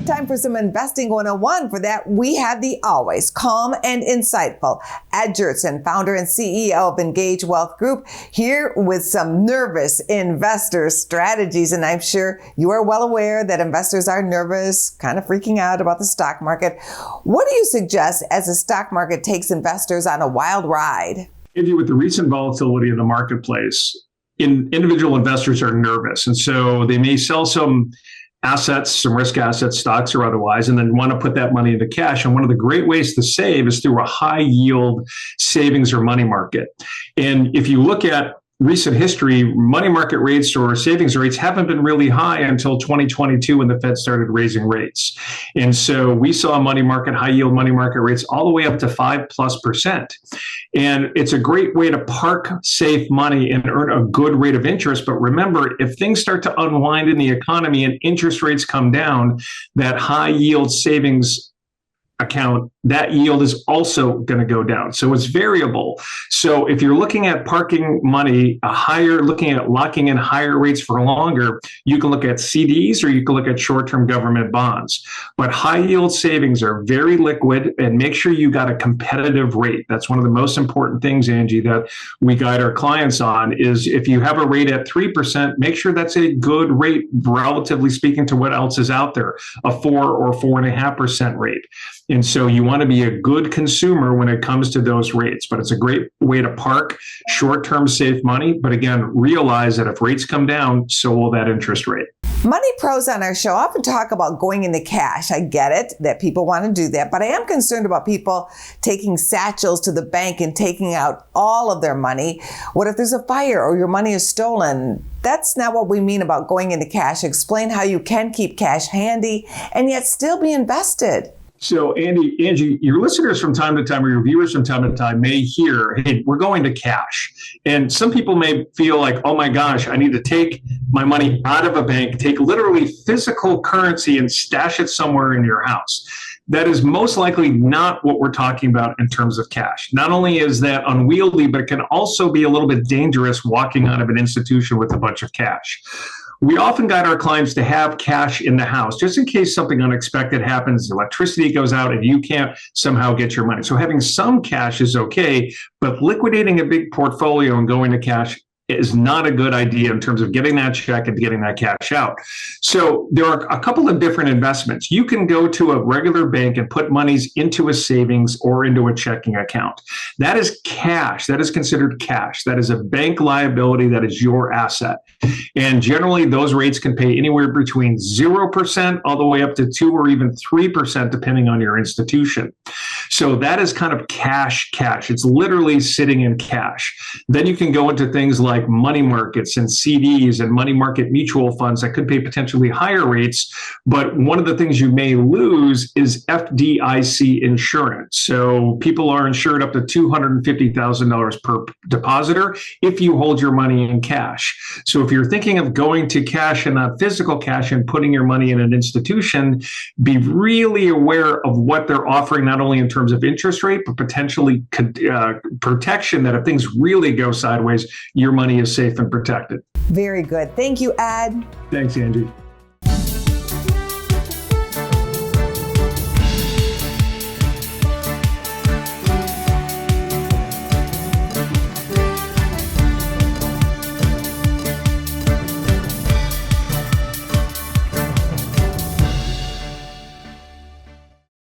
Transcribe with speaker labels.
Speaker 1: Time for some investing 101. For that, we have the always calm and insightful Ed Gjertsen, founder and CEO of Engage Wealth Group, here with some nervous investor strategies. And I'm sure you are well aware that investors are nervous, kind of freaking out about the stock market. What do you suggest as the stock market takes investors on a wild ride?
Speaker 2: With the recent volatility in the marketplace, individual investors are nervous. And so they may sell some assets, some risk assets, stocks or otherwise, and then want to put that money into cash. And one of the great ways to save is through a high yield savings or money market. And if you look at recent history, money market rates or savings rates haven't been really high until 2022 when the Fed started raising rates. And so we saw high yield money market rates all the way up to 5+%. And it's a great way to park safe money and earn a good rate of interest. But remember, if things start to unwind in the economy and interest rates come down, that high yield savings account, that yield is also going to go down. So it's variable. So if you're looking at parking money looking at locking in higher rates for longer, you can look at CDs or you can look at short-term government bonds. But high yield savings are very liquid, and make sure you got a competitive rate. That's one of the most important things, Angie, that we guide our clients on is if you have a rate at 3%, make sure that's a good rate, relatively speaking to what else is out there, a 4 or 4.5% rate. And so you want to be a good consumer when it comes to those rates. But it's a great way to park short-term safe money. But again, realize that if rates come down, so will that interest rate.
Speaker 1: Money pros on our show often talk about going into cash. I get it that people want to do that, but I am concerned about people taking satchels to the bank and taking out all of their money. What if there's a fire or your money is stolen? That's not what we mean about going into cash. Explain how you can keep cash handy and yet still be invested.
Speaker 2: So, Angie, your listeners from time to time or your viewers from time to time may hear, hey, we're going to cash. And some people may feel like, oh my gosh, I need to take my money out of a bank, take literally physical currency and stash it somewhere in your house. That is most likely not what we're talking about in terms of cash. Not only is that unwieldy, but it can also be a little bit dangerous walking out of an institution with a bunch of cash. We often guide our clients to have cash in the house, just in case something unexpected happens, electricity goes out, and you can't somehow get your money. So having some cash is okay, but liquidating a big portfolio and going to cash is not a good idea in terms of getting that check and getting that cash out. So there are a couple of different investments. You can go to a regular bank and put monies into a savings or into a checking account. That is cash. That is considered cash. That is a bank liability. That is your asset. And generally, those rates can pay anywhere between 0% all the way up to 2 or even 3%, depending on your institution. So that is kind of cash. It's literally sitting in cash. Then you can go into things like money markets and CDs and money market mutual funds that could pay potentially higher rates. But one of the things you may lose is FDIC insurance. So people are insured up to $250,000 per depositor if you hold your money in cash. So if you're thinking of going to cash and not physical cash and putting your money in an institution, be really aware of what they're offering, not only in terms of interest rate, but potentially protection that if things really go sideways, your money is safe and protected.
Speaker 1: Very good. Thank you, Ed.
Speaker 2: Thanks, Angie.